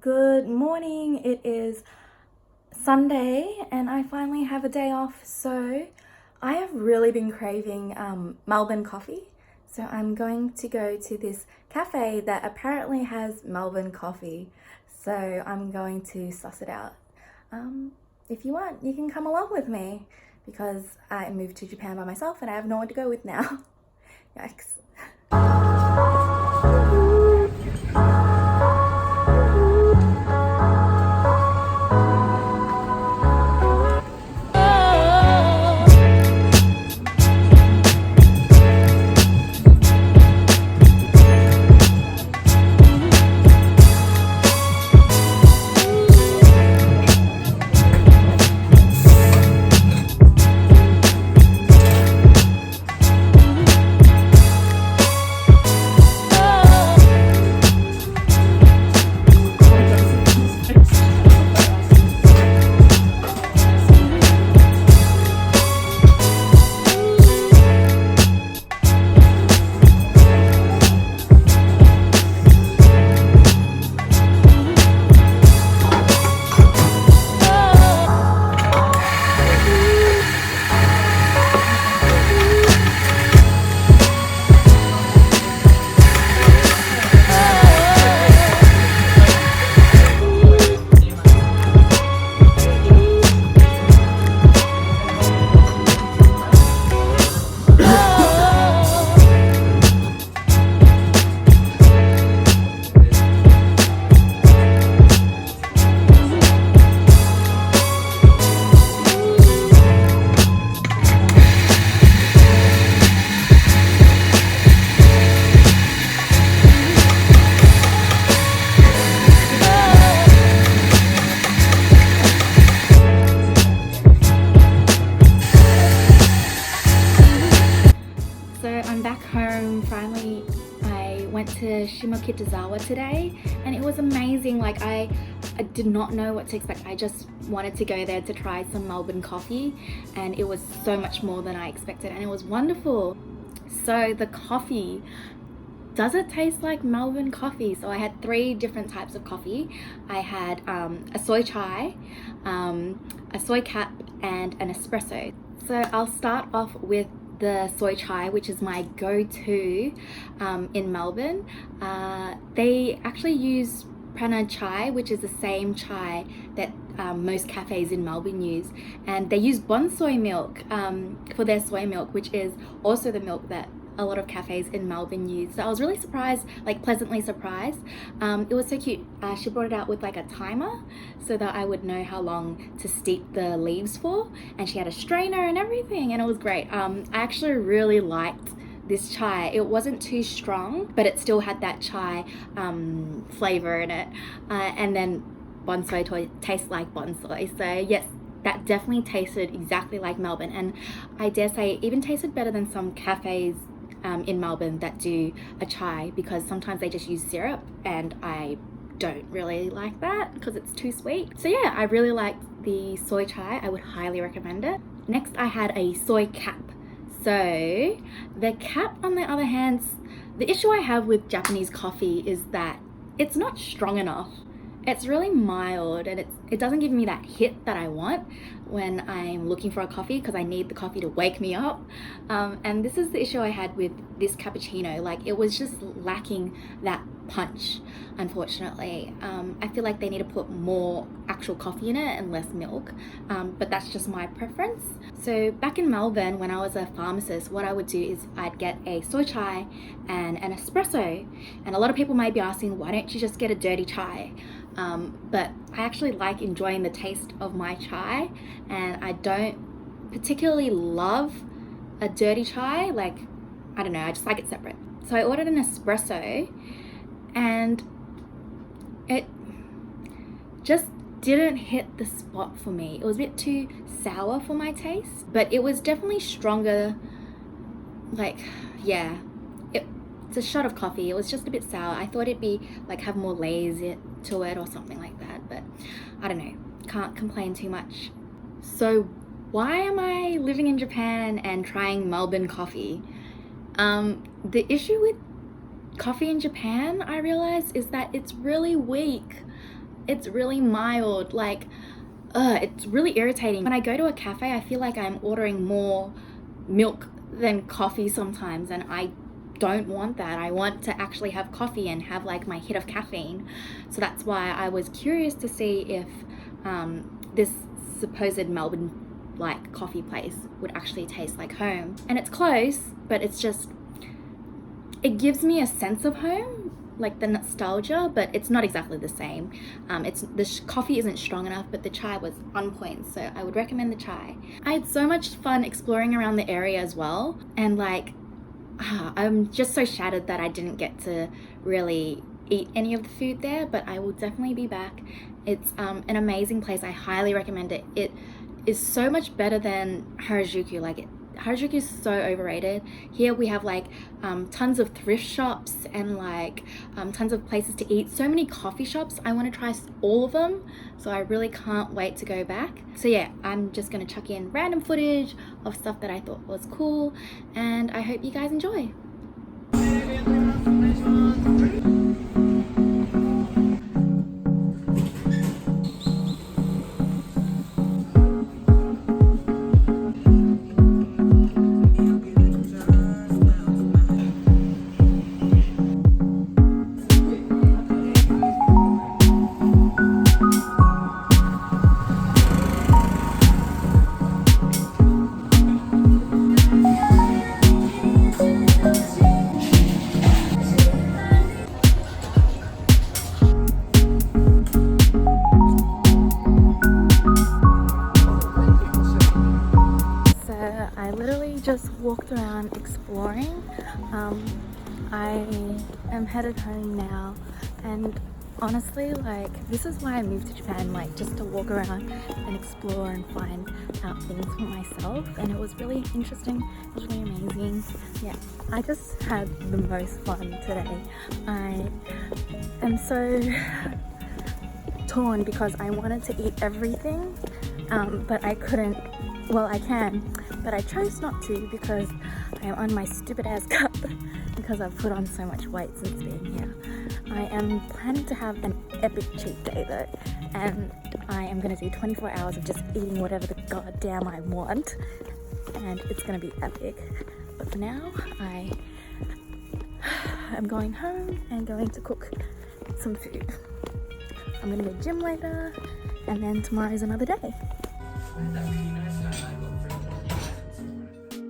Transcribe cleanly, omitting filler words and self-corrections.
Good morning. It is Sunday and I finally have a day off. So I have really been craving Melbourne coffee. So I'm going to go to this cafe that apparently has Melbourne coffee. So I'm going to suss it out. If you want, you can come along with me because I moved to Japan by myself and I have no one to go with now. Yikes. So I'm back home finally. I went to Shimokitazawa today and it was amazing. I did not know what to expect. I just wanted to go there to try some Melbourne coffee and it was so much more than I expected and it was wonderful. So the coffee, does it taste like Melbourne coffee? So I had 3 different types of coffee. I had a soy chai, a soy cap and an espresso. So I'll start off with the soy chai, which is my go-to in Melbourne. They actually use prana chai, which is the same chai that most cafes in Melbourne use, and they use bonsai milk for their soy milk, which is also the milk that a lot of cafes in Melbourne use. So I was really surprised, pleasantly surprised. It was so cute. She brought it out with a timer so that I would know how long to steep the leaves for, and she had a strainer and everything and it was great. I actually really liked this chai. It wasn't too strong, but it still had that chai flavor in it, and then bonsai tastes like bonsai. So yes, that definitely tasted exactly like Melbourne, and I dare say it even tasted better than some cafes in Melbourne that do a chai, because sometimes they just use syrup and I don't really like that because it's too sweet. So yeah, I really liked the soy chai. I would highly recommend it. Next I had a soy cap. So the cap, on the other hand, the issue I have with Japanese coffee is that it's not strong enough. It's really mild and it doesn't give me that hit that I want when I'm looking for a coffee, because I need the coffee to wake me up. And this is the issue I had with this cappuccino. It was just lacking that punch, unfortunately. I feel like they need to put more actual coffee in it and less milk, but that's just my preference. So back in Melbourne, when I was a pharmacist, what I would do is I'd get a soy chai and an espresso. And a lot of people might be asking, why don't you just get a dirty chai? But I actually like enjoying the taste of my chai, and I don't particularly love a dirty chai. I don't know, I just like it separate. So I ordered an espresso and it just didn't hit the spot for me. It was a bit too sour for my taste, but it was definitely stronger. Yeah, it's a shot of coffee. It was just a bit sour. I thought it'd be have more layers to it or something like that, but I don't know, can't complain too much. So why am I living in Japan and trying Melbourne coffee? The issue with coffee in Japan, I realize, is that it's really weak. it's really mild. Like, it's really irritating. When I go to a cafe, I feel like I'm ordering more milk than coffee sometimes, and I don't want that. I want to actually have coffee and have like my hit of caffeine. So that's why I was curious to see if this supposed Melbourne like coffee place would actually taste like home. And it's close, but it's just, it gives me a sense of home, like the nostalgia, but it's not exactly the same. Coffee isn't strong enough, but the chai was on point, so I would recommend the chai. I had so much fun exploring around the area as well, and like I'm just so shattered that I didn't get to really eat any of the food there, but I will definitely be back. It's an amazing place. I highly recommend it. It is so much better than Harajuku. Like, Harajuku is so overrated. Here we have like tons of thrift shops and like tons of places to eat. So many coffee shops. I want to try all of them, so I really can't wait to go back. So yeah, I'm just gonna chuck in random footage of stuff that I thought was cool, and I hope you guys enjoy. I literally just walked around exploring. I am headed home now, and honestly, like, this is why I moved to Japan, like, just to walk around and explore and find out things for myself. And it was really interesting. It was really amazing. Yeah, I just had the most fun today. I am so torn because I wanted to eat everything, but I couldn't. Well, I can, but I chose not to because I am on my stupid ass cup because I've put on so much weight since being here. I am planning to have an epic cheat day though, and I am going to do 24 hours of just eating whatever the goddamn I want, and it's going to be epic. But for now, I am going home and going to cook some food. I'm going to go gym later, and then tomorrow's another day.